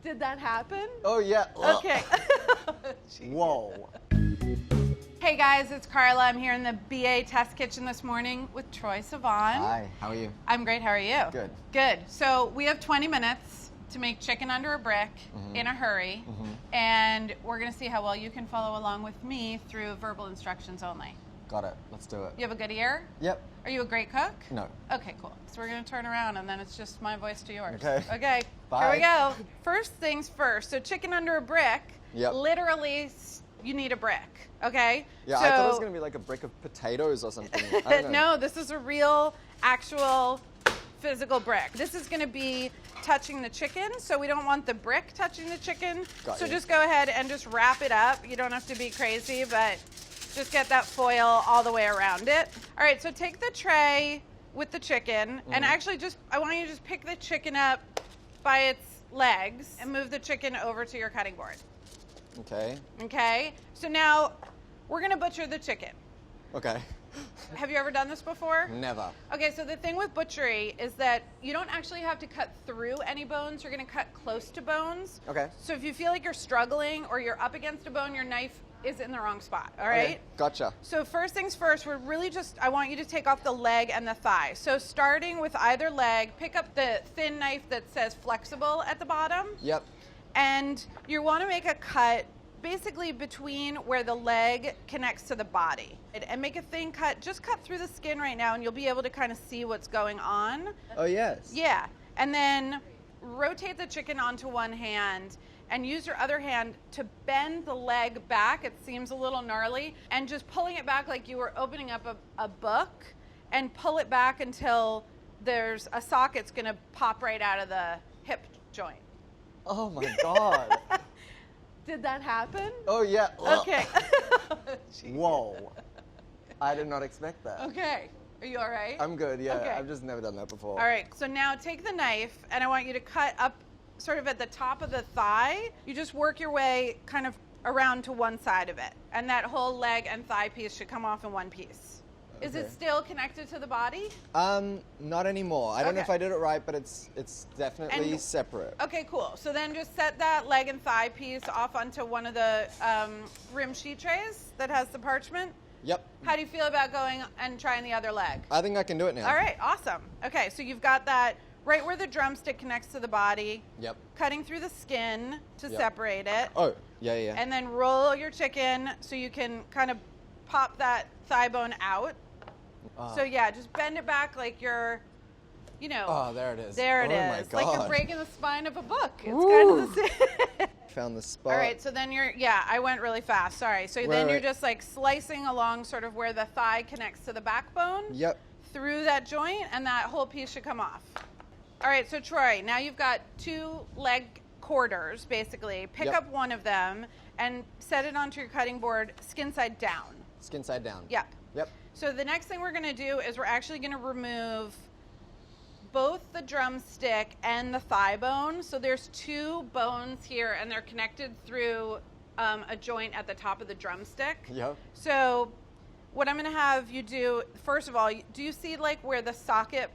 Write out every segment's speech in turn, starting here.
Did that happen? Oh, yeah. Okay. Whoa. Hey guys, it's Carla. I'm here in the BA test kitchen this morning with Troye Sivan. Hi, how are you? I'm great. How are you? Good. Good. So we have 20 minutes to make chicken under a brick in a hurry. And we're going to see how well you can follow along with me through verbal instructions only. Got it. Let's do it. You have a good ear? Yep. Are you a great cook? No. Okay, cool. So we're going to turn around and then it's just my voice to yours. Okay. Okay. Bye. Here we go. First things first. So chicken under a brick, Yep. literally you need a brick, okay? Yeah, so, I thought it was going to be like a brick of potatoes or something. I don't know. No, this is a real, actual, physical brick. This is going to be touching the chicken, so we don't want the brick touching the chicken. Got so you. just go ahead and just wrap it up. You don't have to be crazy, but just get that foil all the way around it. All right, so take the tray with the chicken, and actually I want you to just pick the chicken up by its legs and move the chicken over to your cutting board. Okay. Okay, so now we're gonna butcher the chicken. Okay. Have you ever done this before? Never. Okay, so the thing with butchery is that you don't actually have to cut through any bones. You're gonna cut close to bones. Okay. So if you feel like you're struggling or you're up against a bone, your knife is in the wrong spot, all right? Okay. Gotcha. So first things first, I want you to take off the leg and the thigh. So starting with either leg, pick up the thin knife that says flexible at the bottom. Yep. And you want to make a cut basically between where the leg connects to the body. And make a thin cut, just cut through the skin right now and you'll be able to kind of see what's going on. Oh, yes. Yeah, and then rotate the chicken onto one hand and use your other hand to bend the leg back. It seems a little gnarly. And just pulling it back like you were opening up a book and pull it back until there's a socket's gonna pop right out of the hip joint. Oh, my God. Did that happen? Oh, yeah. Okay. Whoa. I did not expect that. Okay, are you all right? I'm good, yeah. Okay. I've just never done that before. All right, so now take the knife and I want you to cut up sort of at the top of the thigh. You just work your way kind of around to one side of it. And that whole leg and thigh piece should come off in one piece. Is it Okay. still connected to the body? Not anymore. I don't know Okay. if I did it right, but it's definitely And- separate. Okay, cool. So then just set that leg and thigh piece off onto one of the rim sheet trays that has the parchment. Yep. How do you feel about going and trying the other leg? I think I can do it now. All right, awesome. Okay, so you've got that right where the drumstick connects to the body, Yep. cutting through the skin to Yep. separate it. Oh, yeah. And then roll your chicken so you can kind of pop that thigh bone out. So yeah, just bend it back like you're, Oh, there it is. there it Oh, my is. Like you're God. breaking the spine of a book. It's kind of the same. Found the spot. All right, so then I went really fast, sorry. So then you're just like slicing along sort of where the thigh connects to the backbone. Yep. Through that joint, and that whole piece should come off. All right, so Troye, now you've got two leg quarters, basically. Pick Yep. up one of them and set it onto your cutting board skin side down. Skin side down. Yep. Yep. So the next thing we're gonna do is we're actually gonna remove both the drumstick and the thigh bone. So there's two bones here and they're connected through a joint at the top of the drumstick. Yep. So what I'm gonna have you do, first of all, do you see like where the socket,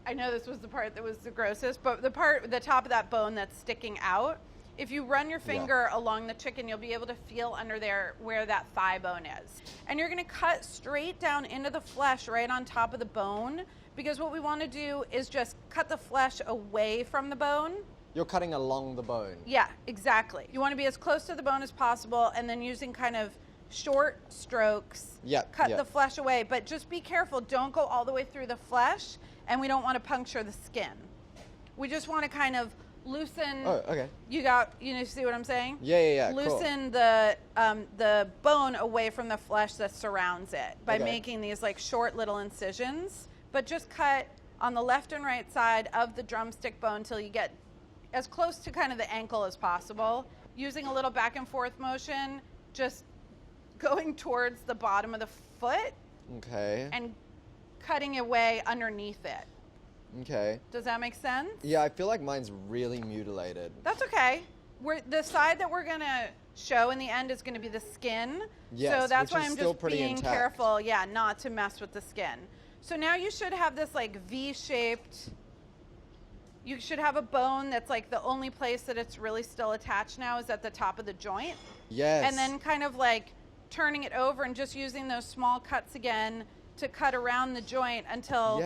I know this was the part that was the grossest, but the top of that bone that's sticking out, if you run your finger along the chicken, you'll be able to feel under there where that thigh bone is. And you're gonna cut straight down into the flesh right on top of the bone, because what we wanna do is just cut the flesh away from the bone. You're cutting along the bone. Yeah, exactly. You wanna be as close to the bone as possible, and then using kind of short strokes, cut the flesh away, but just be careful, don't go all the way through the flesh, and we don't wanna puncture the skin. We just wanna kind of loosen. Oh, okay. You see what I'm saying? Yeah. Loosen the bone away from the flesh that surrounds it by making these like short little incisions. But just cut on the left and right side of the drumstick bone till you get as close to kind of the ankle as possible. Using a little back and forth motion, just going towards the bottom of the foot. Okay. And cutting away underneath it. Okay. Does that make sense? Yeah, I feel like mine's really mutilated. That's okay. The side that we're gonna show in the end is gonna be the skin. Yes, so that's which why is I'm still just pretty being intact. careful, not to mess with the skin. So now you should have this like V-shaped You should have a bone that's like the only place that it's really still attached now is at the top of the joint. Yes. And then kind of like turning it over and just using those small cuts again to cut around the joint until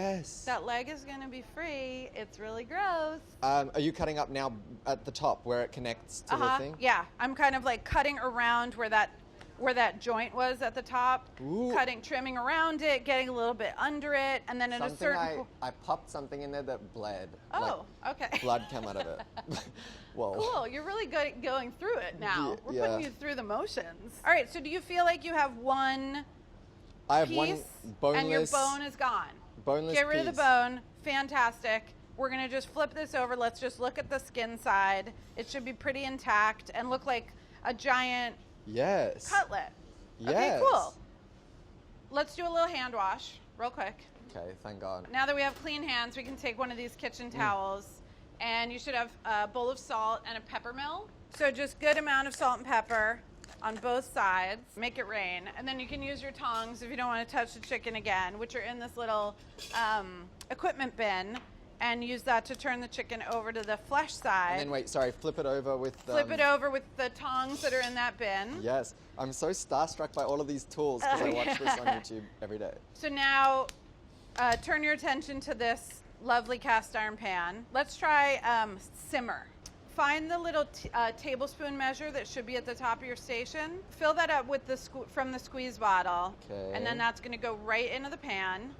that leg is going to be free. It's really gross. Are you cutting up now at the top where it connects to the thing? Yeah, I'm kind of like cutting around where that joint was at the top. Ooh. Trimming around it, getting a little bit under it, and then at a certain I popped something in there that bled. Oh, okay. Blood came out of it. Whoa. Cool, you're really good at going through it now. We're putting you through the motions. All right, so do you feel like you have one I have piece one boneless. and your bone is gone? Boneless Get rid of piece. the bone. Fantastic. We're going to just flip this over. Let's just look at the skin side. It should be pretty intact and look like a giant cutlet. Yes. Okay, cool. Let's do a little hand wash real quick. Okay, thank God. Now that we have clean hands, we can take one of these kitchen towels and you should have a bowl of salt and a pepper mill. So just good amount of salt and pepper on both sides. Make it rain. And then you can use your tongs if you don't want to touch the chicken again, which are in this little equipment bin, and use that to turn the chicken over to the flesh side. And then flip it over with flip it over with the tongs that are in that bin. Yes. I'm so starstruck by all of these tools because I watch this on YouTube every day. So now turn your attention to this lovely cast iron pan. Let's try simmer. Find the little tablespoon measure that should be at the top of your station. Fill that up with from the squeeze bottle. Okay. And then that's going to go right into the pan.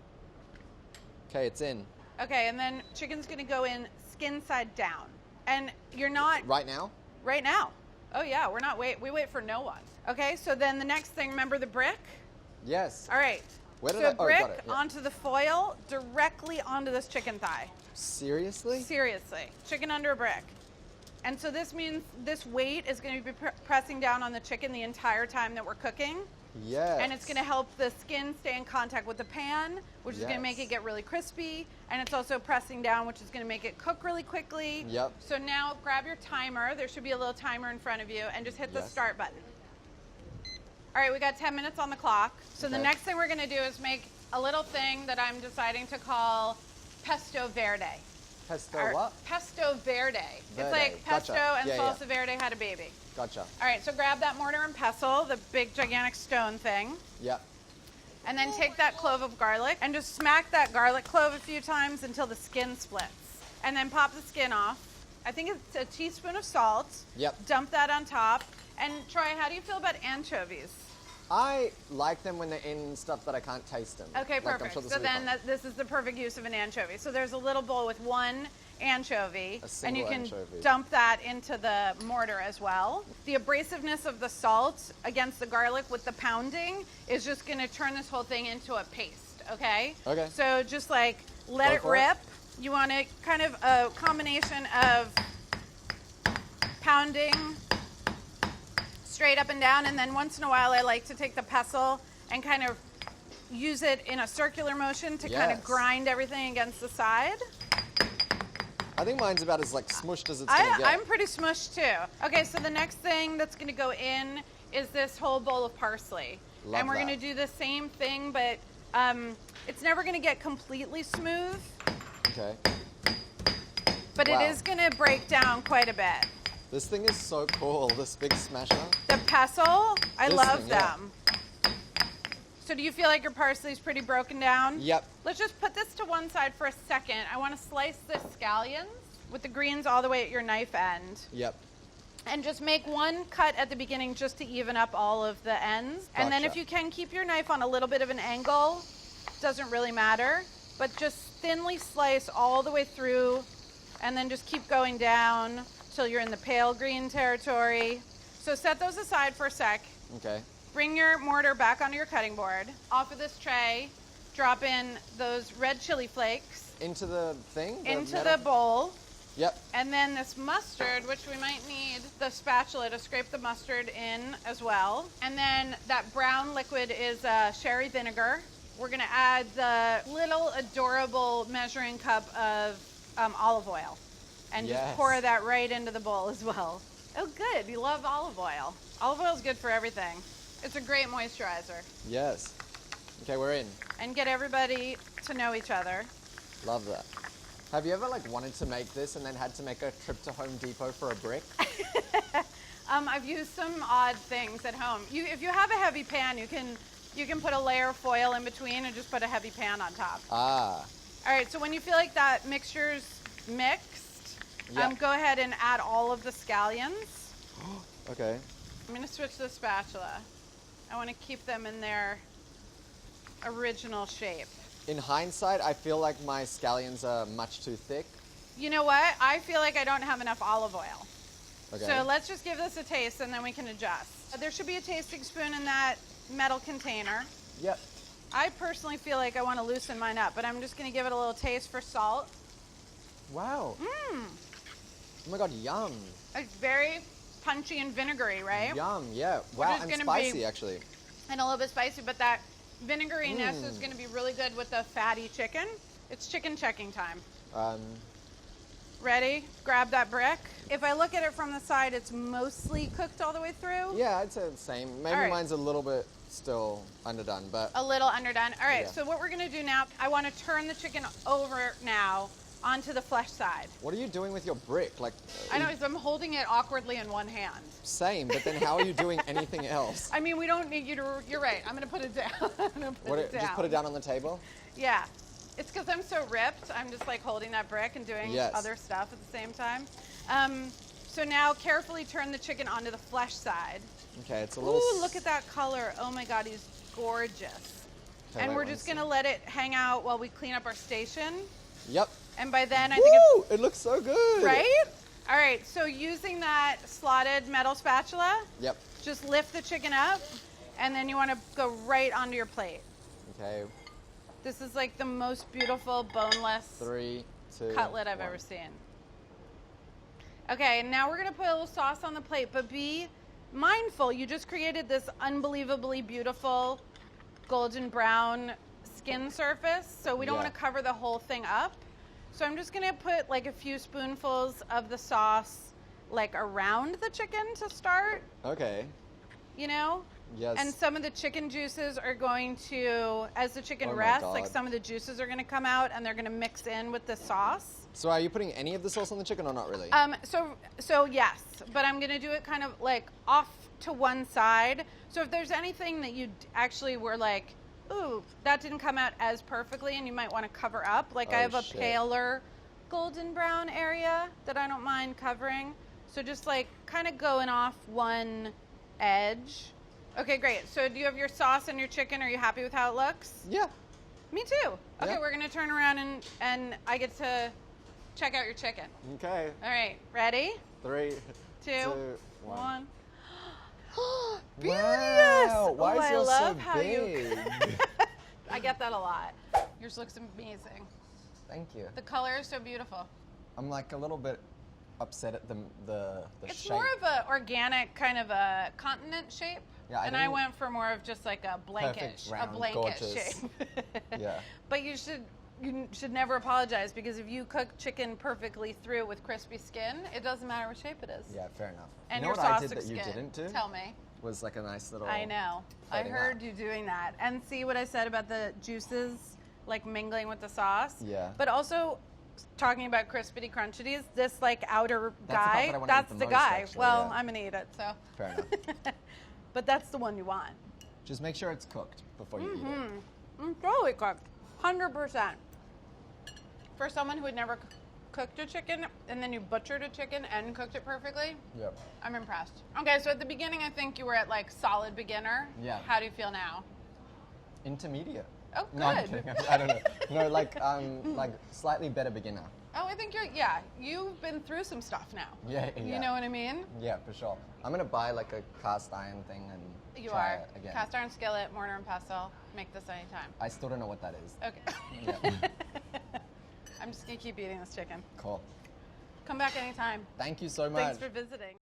Okay, it's in. Okay, and then chicken's going to go in skin side down. And you're not... Right now? Right now. Oh yeah, we wait for no one. Okay, so then the next thing, remember the brick? Yes. All right. Where did so brick got it. Yeah. Onto the foil, directly onto this chicken thigh. Seriously? Seriously. Chicken under a brick. And so this means this weight is going to be pressing down on the chicken the entire time that we're cooking. Yes. And it's going to help the skin stay in contact with the pan, which is going to make it get really crispy. And it's also pressing down, which is going to make it cook really quickly. Yep. So now grab your timer. There should be a little timer in front of you, and just hit the start button. All right, we got 10 minutes on the clock. So the next thing we're going to do is make a little thing that I'm deciding to call pesto verde. Pesto what? Pesto verde. It's like pesto and salsa verde had a baby. Gotcha. All right, so grab that mortar and pestle, the big gigantic stone thing. Yep. And then take that clove of garlic and just smack that garlic clove a few times until the skin splits. And then pop the skin off. I think it's a teaspoon of salt. Yep. Dump that on top. And Troye, how do you feel about anchovies? I like them when they're in stuff that I can't taste them. Okay, perfect. Sure so then this is the perfect use of an anchovy. So there's a little bowl with one anchovy, and you can dump that into the mortar as well. The abrasiveness of the salt against the garlic with the pounding is just going to turn this whole thing into a paste, okay? Okay. So just like let it rip. You want to kind of a combination of pounding straight up and down, and then once in a while I like to take the pestle and kind of use it in a circular motion to kind of grind everything against the side. I think mine's about as like smushed as it's gonna get. I'm pretty smushed too. Okay, so the next thing that's gonna go in is this whole bowl of parsley. And we're gonna do the same thing, but it's never gonna get completely smooth. Okay. But it is gonna break down quite a bit. This thing is so cool, this big smasher. The pestle, I love them. So do you feel like your parsley's pretty broken down? Yep. Let's just put this to one side for a second. I want to slice the scallions with the greens all the way at your knife end. Yep. And just make one cut at the beginning just to even up all of the ends. And then if you can, keep your knife on a little bit of an angle. Doesn't really matter. But just thinly slice all the way through and then just keep going down till you're in the pale green territory. So set those aside for a sec. Okay. Bring your mortar back onto your cutting board. Off of this tray, drop in those red chili flakes. Into the thing? Into the bowl. Yep. And then this mustard, which we might need the spatula to scrape the mustard in as well. And then that brown liquid is sherry vinegar. We're gonna add the little adorable measuring cup of olive oil. And just pour that right into the bowl as well. Oh good, you love olive oil. Olive oil is good for everything. It's a great moisturizer. Yes. Okay, we're in. And get everybody to know each other. Love that. Have you ever like wanted to make this and then had to make a trip to Home Depot for a brick? I've used some odd things at home. If you have a heavy pan, you can put a layer of foil in between and just put a heavy pan on top. Ah. All right, so when you feel like that mixture's mixed, Yep. go ahead and add all of the scallions. Okay. I'm gonna switch to the spatula. I wanna keep them in their original shape. In hindsight, I feel like my scallions are much too thick. You know what? I feel like I don't have enough olive oil. Okay. So let's just give this a taste and then we can adjust. There should be a tasting spoon in that metal container. Yep. I personally feel like I want to loosen mine up, but I'm just going to give it a little taste for salt. Wow. Mmm. Oh my god, yum. It's very punchy and vinegary, right? Yum, yeah. Which Wow, is and gonna spicy be- actually. And a little bit spicy, but that vinegariness is going to be really good with the fatty chicken. It's chicken checking time. Ready? Grab that brick. If I look at it from the side, it's mostly cooked all the way through. Yeah, I'd say the same. Maybe All right. mine's a little bit still underdone, but A little underdone. All right, Yeah. so what we're going to do now, I want to turn the chicken over now onto the flesh side. what are you doing with your brick? Like, I know, I'm holding it awkwardly in one hand. same, but then how are you doing anything else? I mean, we don't need you to, you're right, I'm going to put it down. I'm gonna put it down. Just put it down on the table? Yeah. It's because I'm so ripped, I'm just like holding that brick and doing Yes. other stuff at the same time. So now carefully turn the chicken onto the flesh side. Okay, it's a little... Ooh, look at that color. Oh my God, he's gorgeous. Okay, And wait we're one just gonna sec. let it hang out while we clean up our station. Yep. And by then I think Woo! It looks so good! right? All right, so using that slotted metal spatula, Yep. just lift the chicken up and then you wanna go right onto your plate. Okay, This is like the most beautiful boneless 3, 2, cutlet I've 1. ever seen. Okay, now we're gonna put a little sauce on the plate, but be mindful, you just created this unbelievably beautiful golden brown skin surface, so we don't Yeah. wanna cover the whole thing up. So I'm just gonna put like a few spoonfuls of the sauce like around the chicken to start, Okay. you know? Yes. And some of the chicken juices are going to, as the chicken Oh my rests, like God. some of the juices are gonna come out and they're gonna mix in with the sauce. So are you putting any of the sauce on the chicken or not really? So yes, but I'm gonna do it kind of like off to one side. So if there's anything that you actually were like, ooh, that didn't come out as perfectly and you might wanna cover up, like I Oh, have a shit. paler golden brown area that I don't mind covering. So just like kind of going off one edge. Okay, great. So do you have your sauce and your chicken? Are you happy with how it looks? Yeah. Me too. Okay, Yeah. we're gonna turn around and I get to check out your chicken. Okay. All right, ready? 3, 2, 1. 1. Wow. Beauteous! Why is I yours love so how you. big? I get that a lot. Yours looks amazing. Thank you. The color is so beautiful. I'm like a little bit upset at the It's shape. more of a organic kind of a continent shape. Yeah, I and I didn't- went for more of just like a blanket, Perfect, round, a blanket gorgeous. shape. Yeah. But you should never apologize because if you cook chicken perfectly through with crispy skin, it doesn't matter what shape it is. Yeah, fair enough. And you know your what I sausage did that you skin. didn't do? Tell me. Was like a nice little... I know. I setting heard up. you doing that. And see what I said about the juices like mingling with the sauce? Yeah. But also talking about crispity crunchities, this like outer That's the part guy, that I wanna that's eat the the most, guy. actually, Well, yeah. I'm gonna eat it, so. Fair enough. But that's the one you want. Just make sure it's cooked before you eat it. Mm, totally cooked. 100%. For someone who had never cooked a chicken and then you butchered a chicken and cooked it perfectly, Yep. I'm impressed. Okay, so at the beginning I think you were at like solid beginner. Yeah. How do you feel now? Intermediate. Oh, No, I'm good. kidding. I don't know. No, like slightly better beginner. Oh, I think you've been through some stuff now. Yeah, yeah. You know what I mean? Yeah, for sure. I'm gonna buy like a cast iron thing and You try are. it again. Cast iron skillet, mortar and pestle. Make this anytime. I still don't know what that is. Okay. Yeah. I'm just gonna keep eating this chicken. Cool. Come back anytime. Thank you so much. Thanks for visiting.